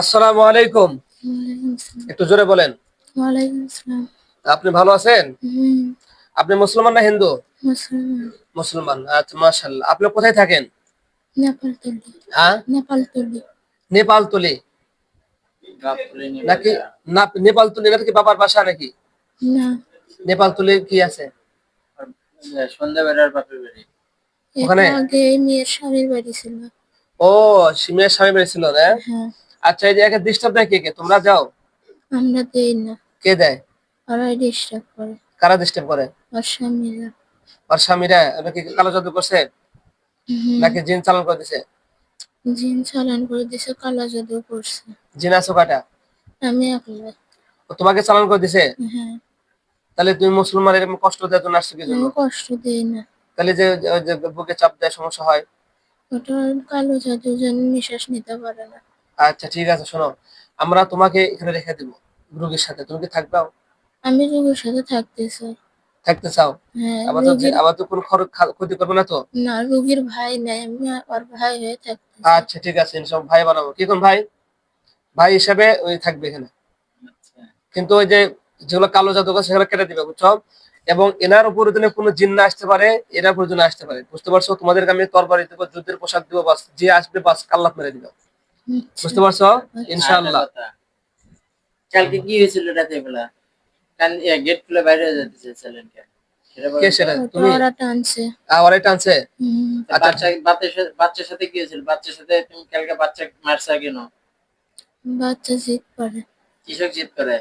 আসসালামু আলাইকুম। ওয়ালাইকুম আসসালাম। একটু জোরে বলেন। ওয়ালাইকুম আসসালাম। আপনি ভালো আছেন? হুম, আপনি মুসলমান না হিন্দু? মুসলমান। মুসলমান। আচ্ছা, মাশাআল্লাহ। আপনি কোথায় থাকেন? নেপালতলি। হ্যাঁ? নেপালতলি। নেপালতলি নাকি? না, নেপালতলি নাকি বাবার বাসা নাকি? না, নেপালতলি কি আছে সন্ধ্যাবেলার বাপের বাড়ি। এটা ওখানে? আগে মেয়ের স্বামীর বাড়ি ছিল। ও, সিমের স্বামী বাড়ি ছিল না? হ্যাঁ, আচ্ছা, এই যে একে ডিস্টার্ব দেয় কে? তোমরা যাও? আমরা দেই না। কে দেয়? ওরাই ডিস্টার্ব করে। কারা ডিস্টার্ব করে? ওর স্বামীরা। ওর স্বামীরা? ওরা কি কালো জাদু করছে হুম, নাকি জিন চালান করে দিছে? জিন চালান করে দিছে, কালা জাদু করছে। জিন আছো কয়টা? আমি একলা। ও তোমাকে চালান করে দিছে? হ্যাঁ, তাহলে তুমি মুসলমান এরকম কষ্ট দেওয়ার জন্য আসছো কি জন্য? আমি কষ্ট দেই না। তাহলে যে বুকে চাপ দেয় সমস্যা হয়। ওটা কালো জাদুর জন্য নিঃশ্বাস নিতে পারে না। আচ্ছা, ঠিক আছে, শোনো, আমরা তোমাকে এখানে রেখে দিব রোগীর সাথে। তুমি কি থাকবাও? আমি রোগীর সাথে থাকতে চাই। থাকতে চাও? হ্যাঁ, আবার তো আবার তো কোনো ক্ষতি করবে না তো? না, রোগীর ভাই নাই, আমি ওর ভাই হয়ে থাকতে চাই। আচ্ছা, ঠিক আছে, ইনশাআল্লাহ ভাই বানাবো। কি কোন ভাই? ভাই হিসাবে ওই থাকবে এখানে। আচ্ছা, কিন্তু ওই যে যেগুলো কালো জাদু আছে সেগুলো কেটে দিবে, বুঝছো? এবং এনার উপরে যেন কোনো জিন না আসতে পারে, এনার উপরে যেন আসতে পারে, বুঝতে পারছো? তোমাদেরকে আমি তরবারি দেবো, যুদ্ধের পোশাক দিব, বাস যে আসবে বাস কাল্লাত মেরে দিবে। আচ্ছা, বুঝতে পারছো? আচ্ছা। ইনশাআল্লাহ। আরেকটা কথা, কালকে কি হয়েছিল রাতে বেলা? গেট খুলে বাইরে যেতে চেয়েছিলেন কেন? সেটা কে বলেন তো। সেটা? ওটা তুমি? ওরা টানছে। ওরাই টানছে? হুম, আচ্ছা, বাচ্চার সাথে কি হয়েছিল? বাচ্চার সাথে তুমি কালকে বাচ্চা মারছা কেন? বাচ্চা জিদ পারে। কৃষক জিদ করে?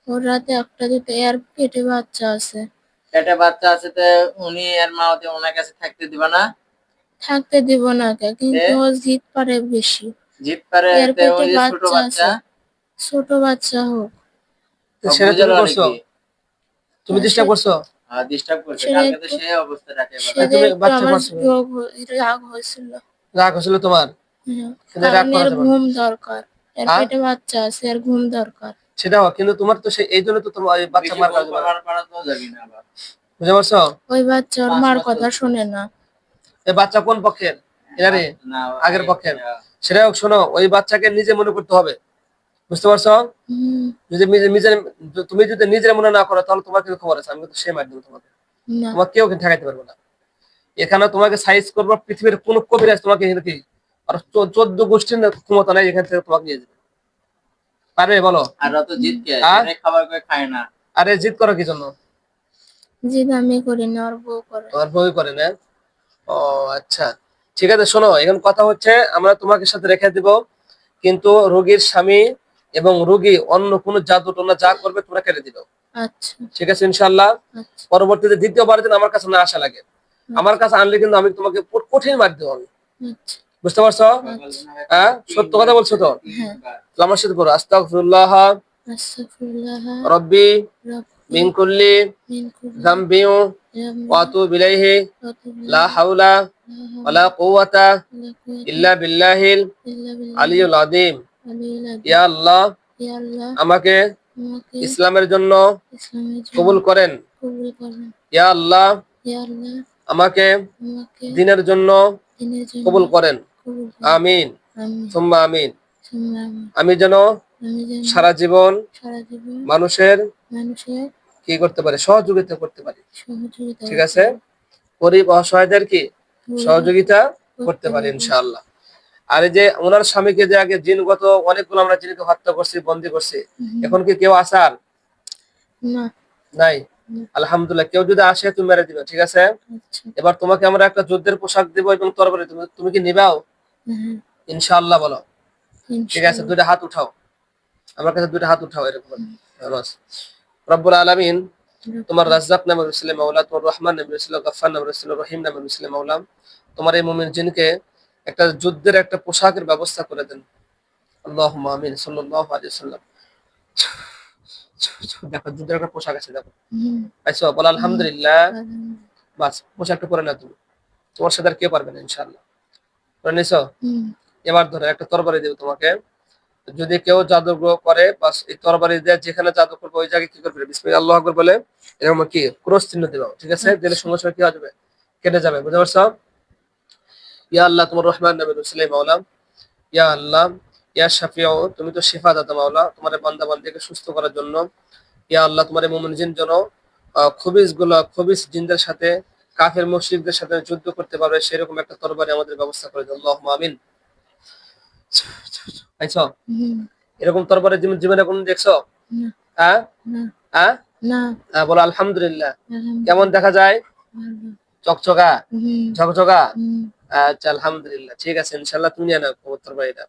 ওর রাতে একটা দুটো এর পেটে বাচ্চা আছে। পেটে বাচ্চা আছে, তো উনি আর মা ওনার কাছে থাকতে দিবা না? থাকতে দিব না কে, এ কিন্তু ও জিদ পারে বেশি। জিদ পারে, এর তো পেটে ওই যে ছোট বাচ্চা বাচ্চা, আছে। ছোট বাচ্চা হোক। তো ও সেটা তুমি বুঝালো করছো? নাকি? তুমি সে চেষ্টা করছো? ডিস্টার্ব করছে সেটা কালকে, তো একটু সেই অবস্থা রাতে বেলা। সেটা তুমি একটু বাচ্চা আমার মারছো? রাগ হয়েছিল। রাগ হয়েছিল তোমার? হ্যাঁ, কিন্তু রাগ কারণ করা এর যাবে না। ঘুম দরকার। এর হ্যাঁ, পেটে বাচ্চা আছে, এর ঘুম দরকার। সেটাও কিন্তু তোমার তো এই জন্য তো তোমার ওই বাচ্চা বেশি মার বউ করা যাবে না। পাড়াতেও যাবি না আবার। বুঝতে পারছো? ওই বাচ্চা ওর 5 মার মাস কথা চলছে। শোনে না। এই বাচ্চা কোন পক্ষের? এনারে? না, আগের পক্ষের? সেটাও শোনো, ওই বাচ্চাকে নিজে মনে করতে হবে। বুঝতে পারছো? হুম, যদি তুমি যদি নিজের মনে না করো, তাহলে তোমার কিন্তু খবর আছে, আমি কিন্তু সে মার দেবো তোমাকে। না, তোমাকে কেউ কিন্তু ঠেকাইতে পারবে না। এখানে তোমাকে সাইজ করবো, পৃথিবীর কোন কবিরাজ তোমাকে এখানে কি আর 14 গোষ্ঠীর ক্ষমতা নাই এখান থেকে তোমাকে নিয়ে যাবে। পারবে বলো? আর অত জিদ কে? হ্যাঁ? এনে খাবার করে খায় না। আরে জিদ করো কি জন্য? জিদ আমি করি না, ওর বউ করে। তোমার বই করে না? ও, আচ্ছা, ঠিক আছে, শোনো, এখন কথা হচ্ছে আমরা তোমাকে সাথে রেখে দিব, কিন্তু রোগীর স্বামী এবং রোগী অন্য কোনো জাদু টোনা যা করবে তোমরা কেটে দিবে। আচ্ছা, ঠিক আছে, ইনশাআল্লাহ। আচ্ছা, পরবর্তীতে দ্বিতীয়বার যেন আমার কাছে না আসা লাগে। আমার আচ্ছা, কাছে আনলে কিন্তু আমি তোমাকে কঠিন মার দেবো আমি। আচ্ছা, বুঝতে পারছো? আচ্ছা। হ্যাঁ, সত্য কথা বলছো তো? হ্যাঁ। তাহলে আমার সাথে করো, আস্তাগফিরুল্লাহ আস্তাগফিরুল্লাহ রব্বি রাব্বি মিন কুল্লি মিন কুল্লি যামবি যামবিন ওয়া আতুবু ইলাইহি ওয়া তুবু লা হাওলা লা ওয়ালা হাওলা কুওয়াতা ওয়ালা কুওয়াতা ইল্লা বিল্লাহিল ইল্লা আলিয়্যুল বিল্লাহিল আযীম। আলিয়্যিল ইয়া আযীম। আল্লাহ, ইয়া আল্লাহ, আমাকে আমাকে ইসলামের জন্য ইসলামের জন্য কবুল করেন। কবুল করুন। ইয়া আল্লাহ, ইয়া আল্লাহ, আমাকে আমাকে দ্বীনের জন্য দিনের জন্য কবুল করেন। কবুল করুন। আমিন, আমিন। সুম্মা আমিন। সুম্মা আমিন। আমি যেন আমি যেন সারা জীবন সারা জীবন মানুষের মানুষের কি করতে পারি, সহযোগিতা করতে পারি। সহযোগিতা ঠিক করতে আছে? পারি। গরিব অসহায়দের কি গরিব সহযোগিতা করতে করতে পারি পারি। ইনশাআল্লাহ। আর এই যে ওনার স্বামীকে যে আগে জিনগত অনেকগুলো আমরা জিনকে হত্যা করছি, বন্দী করছি, হুম, এখন কি কেউ আসার না, নাই? না, আলহামদুলিল্লাহ, কেউ যদি আসে তুমি মেরে দিবে, ঠিক আছে? আচ্ছা, এবার তোমাকে আমরা একটা যুদ্ধের পোশাক দিব এবং তরবারি, তুমি কি নিবাও? হ্যাঁ, ইনশাআল্লাহ বলো। ঠিক আছে, ইনশাআল্লাহ। দুইটা হাত উঠাও, আমার কাছে দুইটা হাত উঠাও এরকম ভাবে। বাস। রব্বুল আলামিন, তোমার রাজ্জাক নামে রসুলের মাওলা, তোমার রহমান নামে রসুলের গাফফার নামে রসুলের রহিম নামে রসুলের মাওলা, তোমার এই মুমিন জিনকে একটা যুদ্ধের একটা পোশাকের ব্যবস্থা করে দেন। আল্লাহুম্মা আমিন, সাল্লাল্লাহু আলাইহি ওয়াসাল্লাম। দেখো, যুদ্ধের একটা পোশাক আছে, দেখো হুম, পাইছো? বলো হুম, আলহামদুলিল্লাহ। আলহামদুলিল্লাহ। বাস, পোশাকটা পরে না তুমি, তোমার সাথে আর কেউ পারবে না ইনশাআল্লাহ। পরে নিছো? হুম, এবার ধরো একটা তরবারি দেব তোমাকে। যদি কেউ জাদু করে, বাস এই তরবারি দিয়ে যেখানে জাদু করবে ওই জায়গায় কি করবে, বিসমিল্লাহ আল্লাহু আকবার বলে এরকম কি ক্রস চিহ্ন দিবা, ঠিক আছে? দিলে আচ্ছা, সঙ্গে সঙ্গে কি হয়ে যাবে, কেটে যাবে। বুঝতে পারছো? ইয়া আল্লাহ, তোমার রহমান নামে রসুলের মাওলা, ইয়া আল্লাহ, ইয়া শাফিউ, তুমি তো শিফা দাতা মাওলা, তোমার বান্দা বান্দিকে সুস্থ করার জন্য। ইয়া আল্লাহ, তোমার এই মুমিন জিন যেন খবিস জিনদের সাথে, কাফের মুশরিকদের সাথে যুদ্ধ করতে পারবে সেরকম একটা তরবারি আমাদের ব্যবস্থা করে দাও, আল্লাহুম্মা আমিন। আইছো, হুম, এরকম তরবারি জীবনে কোন দেখছো? না, হ্যাঁ না, হ্যাঁ, না, বলো আলহামদুলিল্লাহ। আলহামদুলিল্লাহ, কেমন দেখা যায়? ভালো। চকচকা, হুম, ঝকঝকা। হুম, আচ্ছা আলহামদুলিল্লাহ, ঠিক আছে, ইনশাল্লাহ তুমি নিয়ে নাও তরবারিটা।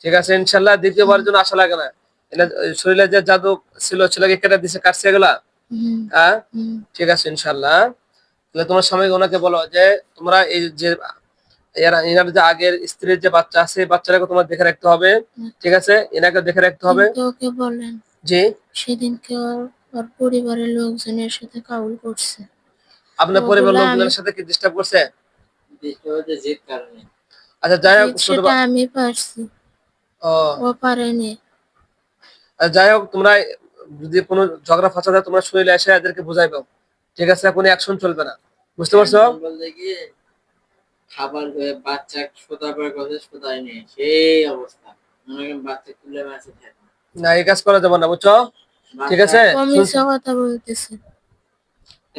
ঠিক আছে ইনশাল্লাহ, দ্বিতীয়বার জন্য আশা লাগে না। শরীরে যে জাদু ছিল কি কেটে দিছে, কাটছে এগুলা? হুম, হ্যাঁ, হুম, ঠিক আছে ইনশাল্লাহ। তাহলে তোমার স্বামী ওনাকে বলো যে তোমরা এই যে এনার যে আগের স্ত্রীর যে বাচ্চা আছে, এই বাচ্চাটাকে তোমার দেখে রাখতে হবে। ঠিক আছে, এনাকে দেখে রাখতে হবে। কিন্তু ওকে বলেন জি, সেদিনকে ওর পরিবারের লোকজনের সাথে কাউল করছে। আপনার পরিবার লোকজনের সাথে কি ডিস্টার্ব করছে? বৃষ্টি হতে জিদ কারণে। আচ্ছা যাই হোক, সেটা আমি পারছি, ও ও পারেনি। যাই হোক, তোমরা যদি কোনো ঝগড়া ফাসাদ হয় তোমরা শরীরে এসে এদেরকে বুঝাইবে। ঠিক আছে, কোনো অ্যাকশন চলবে না, বুঝতে পারছো? এখন বলতে কি খাবার বাচ্চা শোধাবার কথা শোধায়নি, সেই অবস্থা। মনে করেন বাচ্চা তুলে মারছে থাকে। না, এই কাজ করা যাবে না, বুঝছো? ঠিক আছে, ও মিথ্যা কথা বলতেছে।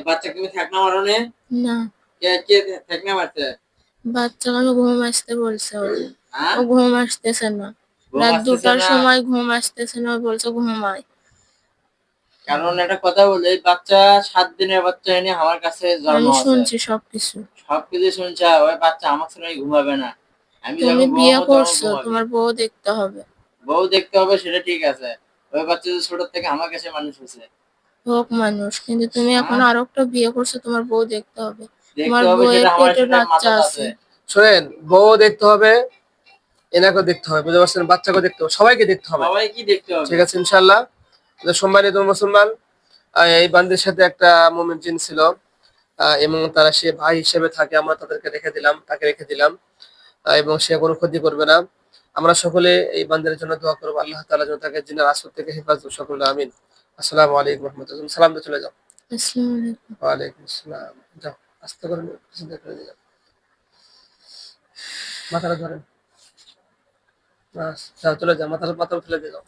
বাচ্চা তুমি থাকনা মারো নে? না, কে কে থাকনা মারছে? বাচ্চাকে আমি ঘুম আসতে বলছে ওরে। হ্যাঁ, ও ঘুম আসতেছে না, ঘুম রাত আসতেছে 2টার না? সময় ঘুম আসতেছে না, ও বলছে ঘুমায়। কারণ একটা কথা বলে, এই বাচ্চা 7 দিনের বাচ্চা এনে আমার কাছে জন্ম আমি আছে, শুনছি সবকিছু। সবকিছু শুনছে। ওই বাচ্চা আমার সঙ্গে ঘুমাবে না, আমি তুমি যখন বিয়ে ঘুমাবো তখন করছো, ঘুমাবে। তোমার বউ দেখতে হবে। বউ দেখতে হবে সেটা ঠিক আছে, ওই বাচ্চা যে ছোট থেকে আমার কাছে মানুষ হয়েছে। হোক মানুষ, কিন্তু তুমি এখন হ্যাঁ, আরো একটা বিয়ে করছো, তোমার বউ দেখতে হবে। দেখতে তোমার হবে বউয়ের সেটা আমার, পেটে সেটা বাচ্চা মাথাতে আছে। আছে। শোনেন, বউ দেখতে হবে, এনাকেও দেখতে হবে, বুঝতে পারছেন? বাচ্চাকেও দেখতে হবে, সবাইকে দেখতে হবে। সবাই কি দেখতে হবে? ঠিক আছে ইনশাল্লাহ। সম্মানিত মুসলমান, এই বান্দির সাথে একটা মুমিন জিন ছিল, এবং তারা সে ভাই হিসেবে থাকে, আমরা তাকে রেখে দিলাম, এবং সে কোনো ক্ষতি করবে না। আমরা সকলে এই বান্দির জন্য দোয়া করবো, আল্লাহ তাআলা যেন তাকে জিনের আসর থেকে হেফাজত, সকলে আমিন। আসসালামু আলাইকুম ওয়া রাহমাতুল্লাহ। সালাম দিয়ে চলে যাও। আসসালামু আলাইকুম। ওয়ালাইকুম আসসালাম। যাও, আস্তে করে চিন্তা করে যাও, মাথাটা ধরেন, বাস যাও, চলে যাও, মাথাটা ফেলে দিয়ে যাও।